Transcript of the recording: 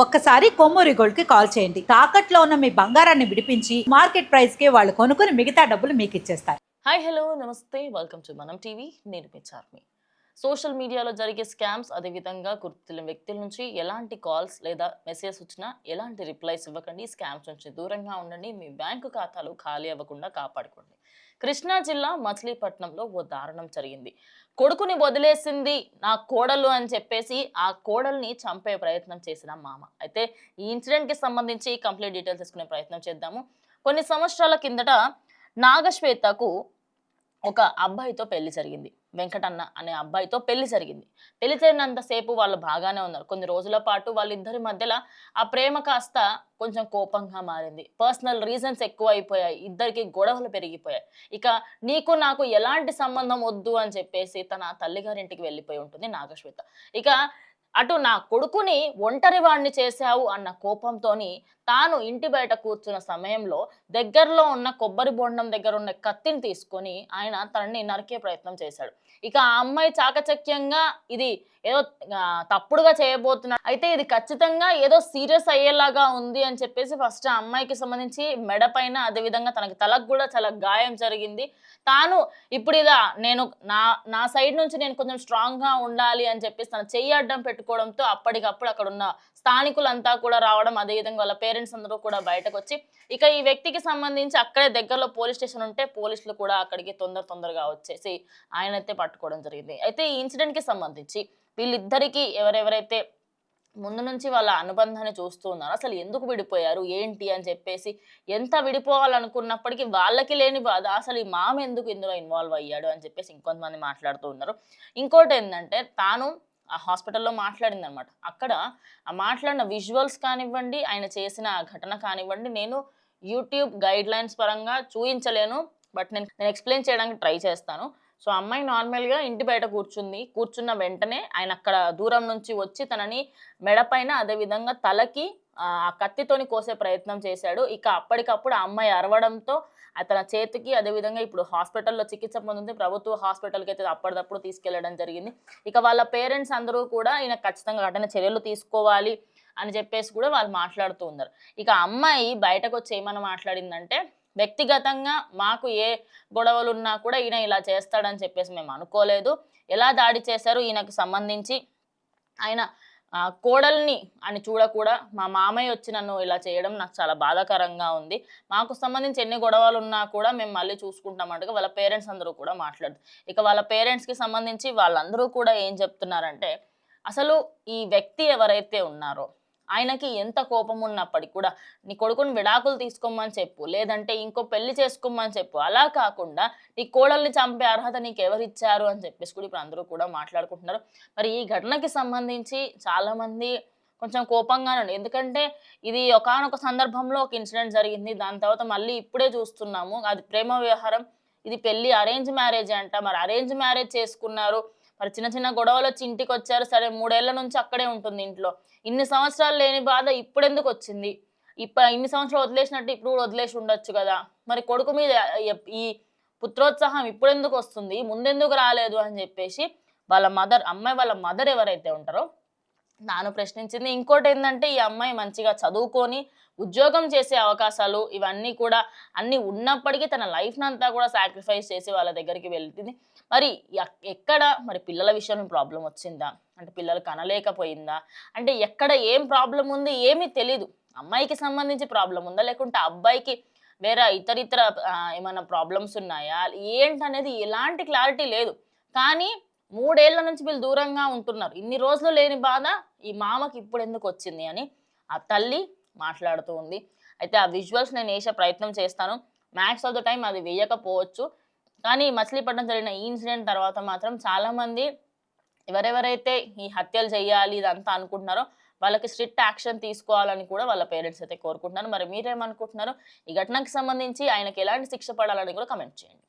ఒక్కసారి కొమ్మూరి గోల్డ్ కి కాల్ చేయండి. తాకట్లో ఉన్న మీ బంగారాన్ని విడిపించి మార్కెట్ ప్రైస్ కి వాళ్ళు కొనుక్కుని మిగతా డబ్బులు మీకు ఇచ్చేస్తారు. హాయ్ హలో నమస్తే వెల్కమ్ టు మనం టీవీ. నేను మీ చార్మి. సోషల్ మీడియాలో జరిగే స్కామ్స్, అదేవిధంగా గుర్తులేని వ్యక్తుల నుంచి ఎలాంటి కాల్స్ లేదా మెసేజ్ వచ్చినా ఎలాంటి రిప్లైస్ ఇవ్వకండి. స్కామ్స్ నుంచి దూరంగా ఉండండి. మీ బ్యాంకు ఖాతాలు ఖాళీ అవ్వకుండా కాపాడుకోండి. కృష్ణా జిల్లా మచిలీపట్నంలో ఓ దారుణం జరిగింది. కొడుకుని వదిలేసింది నా కోడలు అని చెప్పేసి ఆ కోడల్ని చంపే ప్రయత్నం చేసిన మామ. అయితే ఈ ఇన్సిడెంట్ కి సంబంధించి కంప్లీట్ డీటెయిల్స్ తీసుకునే ప్రయత్నం చేద్దాము. కొన్ని సంవత్సరాల కిందట నాగశ్వేతకు ఒక అబ్బాయితో పెళ్లి జరిగింది. వెంకటన్న అనే అబ్బాయితో పెళ్లి జరిగింది. పెళ్లి జరిగినంతసేపు వాళ్ళు బాగానే ఉన్నారు. కొన్ని రోజుల పాటు వాళ్ళిద్దరి మధ్యలో ఆ ప్రేమ కాస్త కొంచెం కోపంగా మారింది. పర్సనల్ రీజన్స్ ఎక్కువ అయిపోయాయి. ఇద్దరికి గొడవలు పెరిగిపోయాయి. ఇక నీకు నాకు ఎలాంటి సంబంధం వద్దు అని చెప్పేసి తన తల్లిగారింటికి వెళ్ళిపోయి ఉంటుంది నాగశ్వేత. ఇక అటు నా కొడుకుని ఒంటరి వాడిని చేశావు అన్న కోపంతోని తాను ఇంటి బయట కూర్చున్న సమయంలో దగ్గరలో ఉన్న కొబ్బరి బొండం దగ్గర ఉన్న కత్తిని తీసుకొని ఆయన తనని నరికే ప్రయత్నం చేశాడు. ఇక ఆ అమ్మాయి చాకచక్యంగా ఇది ఏదో తప్పుడుగా చేయబోతున్నా, అయితే ఇది ఖచ్చితంగా ఏదో సీరియస్ అయ్యేలాగా ఉంది అని చెప్పేసి ఫస్ట్ ఆ అమ్మాయికి సంబంధించి మెడ పైన, అదేవిధంగా తనకి తలకు కూడా చాలా గాయం జరిగింది. తాను ఇప్పుడు ఇదా నేను నా సైడ్ నుంచి నేను కొంచెం స్ట్రాంగ్ గా ఉండాలి అని చెప్పేసి తన చెయ్యి అడ్డం పెట్టుకోవడంతో అప్పటికప్పుడు అక్కడ ఉన్న స్థానికులంతా కూడా రావడం, అదేవిధంగా వాళ్ళ పేరెంట్స్ అందరూ కూడా బయటకు వచ్చి ఇక ఈ వ్యక్తికి సంబంధించి అక్కడే దగ్గరలో పోలీస్ స్టేషన్ ఉంటే పోలీసులు కూడా అక్కడికి తొందరగా వచ్చేసి ఆయనైతే పట్టుకోవడం జరిగింది. అయితే ఈ ఇన్సిడెంట్ కి సంబంధించి వీళ్ళిద్దరికీ ఎవరెవరైతే ముందు నుంచి వాళ్ళ అనుబంధాన్ని చూస్తూ ఉన్నారు, అసలు ఎందుకు విడిపోయారు ఏంటి అని చెప్పేసి ఎంత విడిపోవాలనుకున్నప్పటికీ వాళ్ళకి లేని బాధ అసలు ఈ మామ ఎందుకు ఇందులో ఇన్వాల్వ్ అయ్యాడు అని చెప్పేసి ఇంకొంతమంది మాట్లాడుతూ ఉన్నారు. ఇంకోటి ఏంటంటే తాను ఆ హాస్పిటల్లో మాట్లాడింది అనమాట. అక్కడ ఆ మాట్లాడిన విజువల్స్ కానివ్వండి, ఆయన చేసిన ఘటన కానివ్వండి, నేను యూట్యూబ్ గైడ్ లైన్స్ పరంగా చూపించలేను, బట్ నేను ఎక్స్ప్లెయిన్ చేయడానికి ట్రై చేస్తాను. సో అమ్మాయి నార్మల్గా ఇంటి బయట కూర్చున్న వెంటనే ఆయన అక్కడ దూరం నుంచి వచ్చి తనని మెడపైన, అదేవిధంగా తలకి ఆ కత్తితోని కోసే ప్రయత్నం చేశాడు. ఇక అప్పటికప్పుడు ఆ అమ్మాయి అరవడంతో తన చేతికి, అదేవిధంగా ఇప్పుడు హాస్పిటల్లో చికిత్స పొందుతుంది. ప్రభుత్వ హాస్పిటల్కి అయితే అప్పటికప్పుడు తీసుకెళ్లడం జరిగింది. ఇక వాళ్ళ పేరెంట్స్ అందరూ కూడా ఈయన ఖచ్చితంగా కఠిన చర్యలు తీసుకోవాలి అని చెప్పేసి కూడా వాళ్ళు మాట్లాడుతూ ఉన్నారు. ఇక అమ్మాయి బయటకు వచ్చి ఏమని మాట్లాడిందంటే, వ్యక్తిగతంగా మాకు ఏ గొడవలున్నా కూడా ఈయన ఇలా చేస్తాడని చెప్పేసి మేము అనుకోలేదు. ఎలా దాడి చేశారు ఈయనకు సంబంధించి ఆయన కోడల్ని అని చూడకూడా మా మామయ్య వచ్చి నన్ను ఇలా చేయడం నాకు చాలా బాధాకరంగా ఉంది. మాకు సంబంధించి ఎన్ని గొడవలు ఉన్నా కూడా మేము మళ్ళీ చూసుకుంటామంటగా వాళ్ళ పేరెంట్స్ అందరూ కూడా మాట్లాడుతారు. ఇక వాళ్ళ పేరెంట్స్కి సంబంధించి వాళ్ళందరూ కూడా ఏం చెప్తున్నారంటే, అసలు ఈ వ్యక్తి ఎవరైతే ఉన్నారో ఆయనకి ఎంత కోపం ఉన్నప్పటికీ కూడా నీ కొడుకుని విడాకులు తీసుకోమని చెప్పు, లేదంటే ఇంకో పెళ్లి చేసుకోమని చెప్పు, అలా కాకుండా నీ కోడల్ని చంపే అర్హత నీకు ఎవరిచ్చారు అని చెప్పేసి కూడా ఇప్పుడు అందరూ కూడా మాట్లాడుకుంటున్నారు. మరి ఈ ఘటనకి సంబంధించి చాలా మంది కొంచెం కోపంగానే ఉంది. ఎందుకంటే ఇది ఒకానొక సందర్భంలో ఒక ఇన్సిడెంట్ జరిగింది. దాని తర్వాత మళ్ళీ ఇప్పుడే చూస్తున్నాము అది ప్రేమ వ్యవహారం. ఇది పెళ్లి అరేంజ్ మ్యారేజ్ అంట. మరి అరేంజ్ మ్యారేజ్ చేసుకున్నారు, మరి చిన్న చిన్న గొడవలు వచ్చి ఇంటికి వచ్చారు. సరే 3 ఏళ్ల నుంచి అక్కడే ఉంటుంది ఇంట్లో. ఇన్ని సంవత్సరాలు లేని బాధ ఇప్పుడెందుకు వచ్చింది? ఇన్ని సంవత్సరాలు వదిలేసినట్టు ఇప్పుడు కూడా వదిలేసి ఉండొచ్చు కదా. మరి కొడుకు మీద ఈ పుత్రోత్సాహం ఇప్పుడెందుకు వస్తుంది, ముందెందుకు రాలేదు అని చెప్పేసి అమ్మాయి వాళ్ళ మదర్ ఎవరైతే ఉంటారో తాను ప్రశ్నించింది. ఇంకోటి ఏంటంటే, ఈ అమ్మాయి మంచిగా చదువుకొని ఉద్యోగం చేసే అవకాశాలు ఇవన్నీ కూడా అన్ని ఉన్నప్పటికీ తన లైఫ్ని అంతా కూడా సాక్రిఫైస్ చేసి వాళ్ళ దగ్గరికి వెళ్తుంది. మరి ఎక్కడ మరి పిల్లల విషయంలో ప్రాబ్లం వచ్చిందా, అంటే పిల్లలు కనలేకపోయిందా, అంటే ఎక్కడ ఏం ప్రాబ్లం ఉంది ఏమీ తెలీదు. అమ్మాయికి సంబంధించి ప్రాబ్లం ఉందా, లేకుంటే అబ్బాయికి వేరే ఇతరితర ఏమైనా ప్రాబ్లమ్స్ ఉన్నాయా ఏంటనేది ఎలాంటి క్లారిటీ లేదు. కానీ 3 ఏళ్ల నుంచి వీళ్ళు దూరంగా ఉంటున్నారు. ఇన్ని రోజులు లేని బాధ ఈ మామకి ఇప్పుడు ఎందుకు వచ్చింది అని ఆ తల్లి మాట్లాడుతూ ఉంది. అయితే ఆ విజువల్స్ నేను వేసే ప్రయత్నం చేస్తాను. మ్యాక్స్ ఆఫ్ ద టైం అది వేయకపోవచ్చు. కానీ మచిలీపట్నం జరిగిన ఈ ఇన్సిడెంట్ తర్వాత మాత్రం చాలామంది ఎవరెవరైతే ఈ హత్యలు చేయాలి ఇదంతా అనుకుంటున్నారో వాళ్ళకి స్ట్రిక్ట్ యాక్షన్ తీసుకోవాలని కూడా వాళ్ళ పేరెంట్స్ అయితే కోరుకుంటున్నారు. మరి మీరేమనుకుంటున్నారు? ఈ ఘటనకు సంబంధించి ఆయనకి ఎలాంటి శిక్ష పడాలని కూడా కమెంట్ చేయండి.